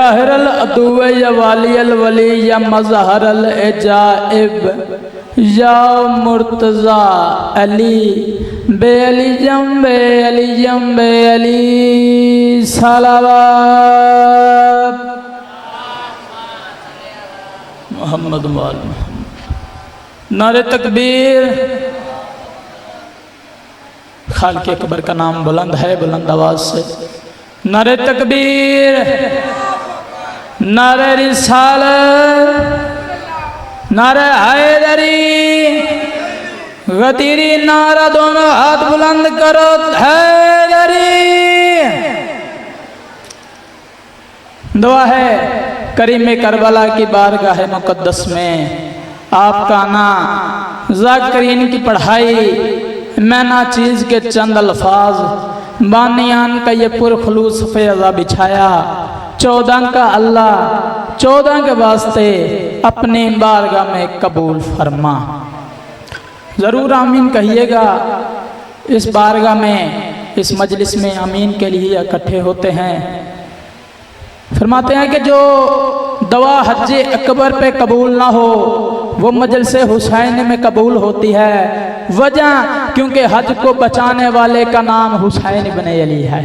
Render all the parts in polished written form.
काहिरल अदुव या वालियल वली या मजहरल एजाइब या मुर्तज़ा अली बे अली सलावत मोहम्मद वाल नारे तकबीर। खालिक़ अकबर का नाम बुलंद है, बुलंद आवाज से नारे तकबीर, नारे रिसालत, नारे हैदरी, गतीरी नारा, दोनों हाथ बुलंद करो हैदरी। दुआ है करीम करबला की बारगाह मुक़द्दस में आपका आना, ज़ाकिरीन की पढ़ाई, मैना चीज़ के चंद अल्फाज, बानियान का ये पुरखलूस फैज़ा बिछाया, 14 का अल्लाह 14 के वास्ते अपनी बारगाह में कबूल फरमा। ज़रूर आमीन कहिएगा। इस बारगाह में, इस मजलिस में आमीन के लिए इकट्ठे होते हैं। फरमाते हैं कि जो दवा हज अकबर पे कबूल ना हो वो मजलिस हुसैन में कबूल होती है। वजह क्योंकि हज को बचाने वाले का नाम हुसैन इब्न अली है।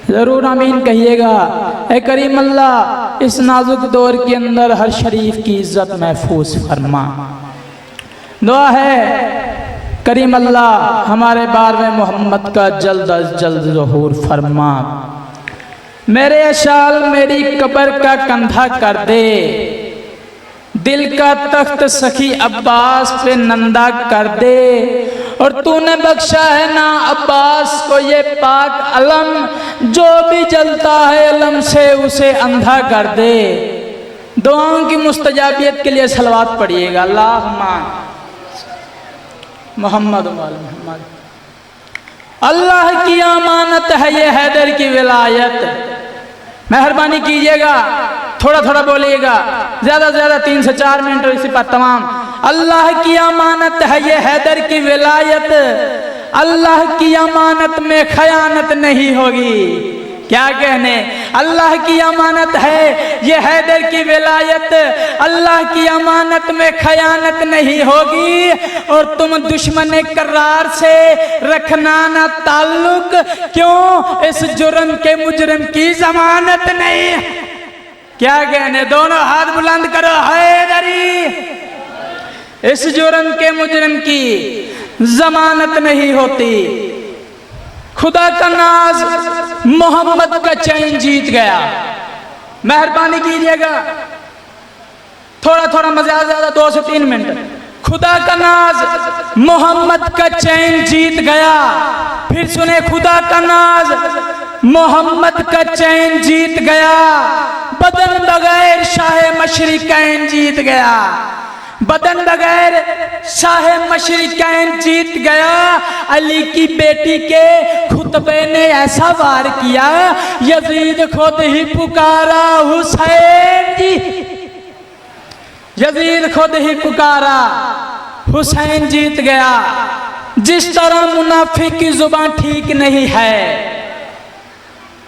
ज़रूर आमीन कहिएगा। ए करीम अल्लाह इस नाजुक दौर के अंदर हर शरीफ की इज्जत महफूज फरमा। दुआ है करीम अल्लाह हमारे बारवे मोहम्मद का जल्द अज जल्द ज़हूर फरमा। मेरे अशाल मेरी कब्र का कंधा कर दे, दिल का तख्त सखी अब्बास पे नंदा कर दे। और तूने बख्शा है ना अब्बास को ये पाक अलम, जो भी जलता है अलम से उसे अंधा कर दे। दुआओं की मुस्तजाबियत के लिए सलवात पढ़िएगा। अल्लाहुम्मा मोहम्मद मोहम्मद। अल्लाह की अमानत है ये हैदर की विलायत। मेहरबानी कीजिएगा, थोड़ा थोड़ा बोलिएगा, ज्यादा से ज्यादा 3 से 4 मिनट इसी पर तमाम। अल्लाह की अमानत है ये हैदर की विलायत, अल्लाह की अमानत में खयानत नहीं होगी। क्या कहने, अल्लाह की अमानत है ये हैदर की विलायत, अल्लाह की अमानत में खयानत नहीं होगी। और तुम दुश्मन करार से रखना ना ताल्लुक, क्यों इस जुर्म के मुजरिम की जमानत नहीं। क्या कहने, दोनों हाथ बुलंद करो हैदरी। इस जुर्म के मुजरिम की जमानत नहीं होती। खुदा का नाज मोहम्मद का चैन जीत गया। मेहरबानी कीजिएगा, थोड़ा थोड़ा मजा, ज्यादा 2 से 3 मिनट। खुदा का नाज मोहम्मद का चैन जीत गया। फिर सुने, खुदा का नाज मोहम्मद का चैन जीत गया। बदन बगैर शाह मशरिकैन जीत गया। बदन बगैर शाह मशरिकैन जीत गया। अली की बेटी के खुतबे ने ऐसा वार किया, यजीद खुद ही पुकारा हुसैन जी। यजीद खुद ही पुकारा, हुसैन जीत गया। जिस तरह मुनाफिक की जुबान ठीक नहीं है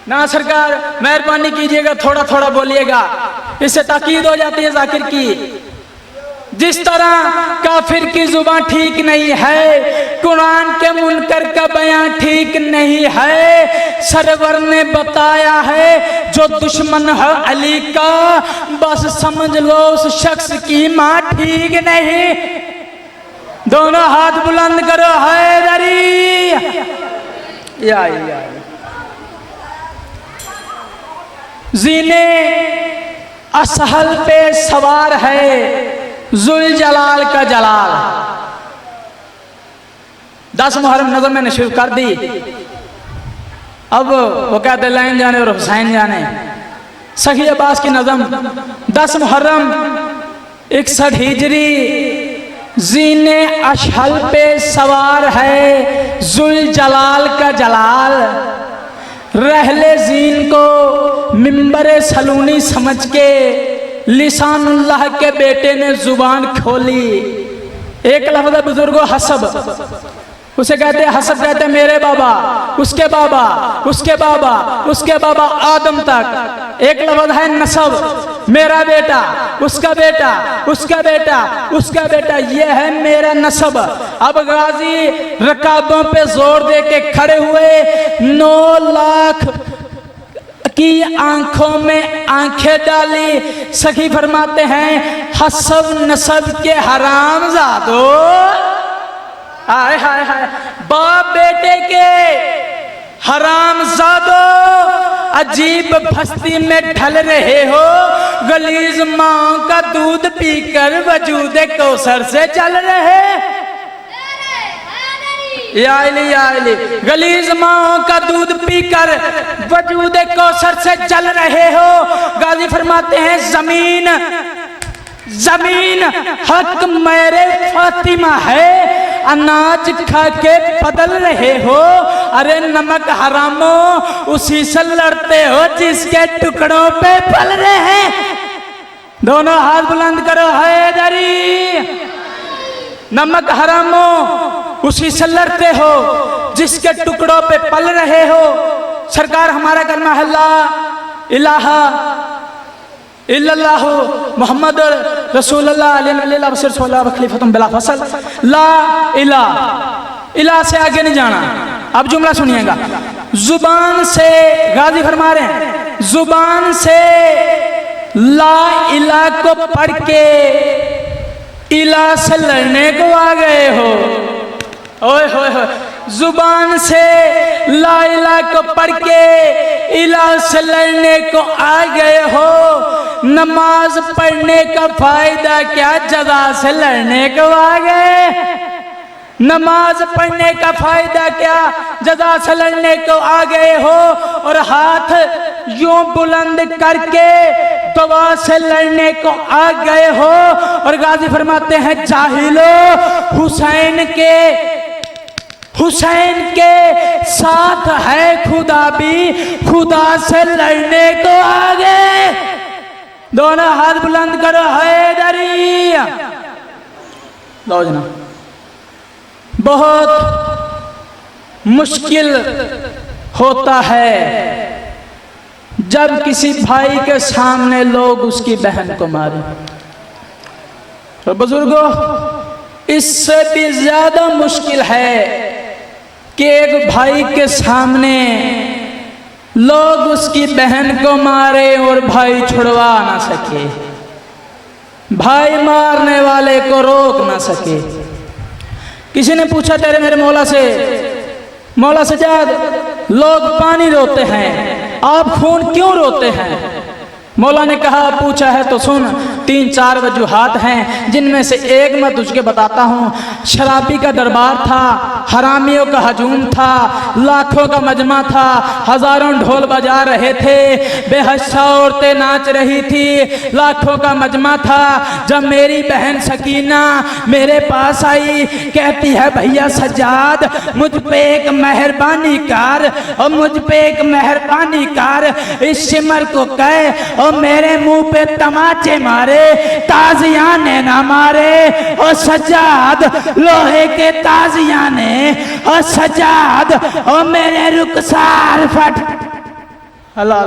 ना सरकार, मेहरबानी कीजिएगा, थोड़ा थोड़ा बोलिएगा, इससे ताकीद हो जाती है जाकिर की। जिस तरह काफिर की जुबान ठीक नहीं है, कुरान के मुनकर का बयान ठीक नहीं है। सरवर ने बताया है जो दुश्मन है अली का, बस समझ लो उस शख्स की माँ ठीक नहीं। दोनों हाथ बुलंद करो हैदरी। या जीने असहल पे सवार है जुल जलाल का जलाल। 10 मुहर्रम नज़म मैंने शुरू कर दी। अब वो कहते लाइन जाने और हुसैन जाने। सखी अब्बास की नज़म 10 मुहर्रम 61 हिजरी। जीने अशहल पे सवार है जुल जलाल का जलाल। रहले जीन को मिंबरे सलूनी समझ के लिसानुल्लाह के बेटे ने जुबान खोली। एक लफ्ज़ बुजुर्गो हसब, उसे कहते हसब, कहते मेरे बाबा, उसके बाबा, उसके बाबा, उसके बाबा आदम तक। एक लफ्ज़ है नसब, मेरा बेटा, उसका बेटा, उसका बेटा, उसका बेटा, ये है मेरा नसब। अब गाजी रकाबों पे जोर दे के खड़े हुए, 9 लाख की आंखों में आंखें डाली। सखी फरमाते हैं हसब नसब के हरामजादो, हाय हाय हाय, बाप बेटे के हरामजादो, अजीब भस्ती में ढल रहे हो, गलीज माँ का दूध पीकर वजूद कौसर से चल रहे। या अली, गलीज माँ का दूध पीकर वजूद कौसर से चल रहे हो। गाजी फरमाते हैं जमीन, जमीन हक मेरे फातिमा है, अनाज खा के बदल रहे हो। अरे नमक हरामो, उसी से लड़ते हो जिसके टुकड़ों पे पल रहे हैं। दोनों हाथ बुलंद करो, हैदरी। नमक हरामो, उसी से लड़ते हो जिसके टुकड़ों पे पल रहे हो। सरकार हमारा कलमा है ला इलाहा इल्लल्लाहु मुहम्मद रसूलुल्लाह अलैहि वसल्लम खलीफतुम बिला फसल। ला इला से आगे नहीं जाना। अब जुमला सुनिएगा। जुबान से, गाजी फरमा रहे हैं, जुबान से ला इला को पढ़ के इला से लड़ने को आ गए हो। ओए होए होए, जुबान से ला इला को पढ़ के इला से लड़ने को आ गए हो। नमाज पढ़ने का फायदा क्या, जजा से लड़ने को आ गए। नमाज पढ़ने का फायदा क्या, जजा से लड़ने को आ गए हो। और हाथ यूं बुलंद करके दुआ से लड़ने को आ गए हो। और गाजी फरमाते हैं जाहिलो, हुसैन के साथ है खुदा भी, खुदा से लड़ने को आ गए। दोनों हाथ बुलंद करो, हैदरी। लो जनाब, बहुत मुश्किल होता है जब किसी भाई के सामने लोग उसकी बहन को मारे। तो बुजुर्गों, इससे भी ज्यादा मुश्किल है कि एक भाई के सामने लोग उसकी बहन को मारे और भाई छुड़वा ना सके, भाई मारने वाले को रोक ना सके। किसी ने पूछा तेरे मेरे मौला से जाद, लोग पानी रोते हैं, आप खून क्यों रोते हैं? मौला ने कहा, पूछा है तो सुन। 3-4 वजूहात हैं, जिनमें से एक मैं तुझे बताता हूँ। शराबी का दरबार था, हरामियों का हजूम था, लाखों का मजमा था, हजारों ढोल बजा रहे थे, बेहशा औरतें नाच रही थी, लाखों का मजमा था। जब मेरी बहन सकीना मेरे पास आई, कहती है भैया सज्जाद, मुझ पे एक मेहरबानी कर, और मुझ पे एक मेहरबानी कर, इस सिमर को कह और मेरे मुंह पे तमाचे मारे, ताजिया ने ना मारे। और सज्जाद लोहे के ताजिया ने, और सज्जाद और मेरे रुखसार फट। अल्लाह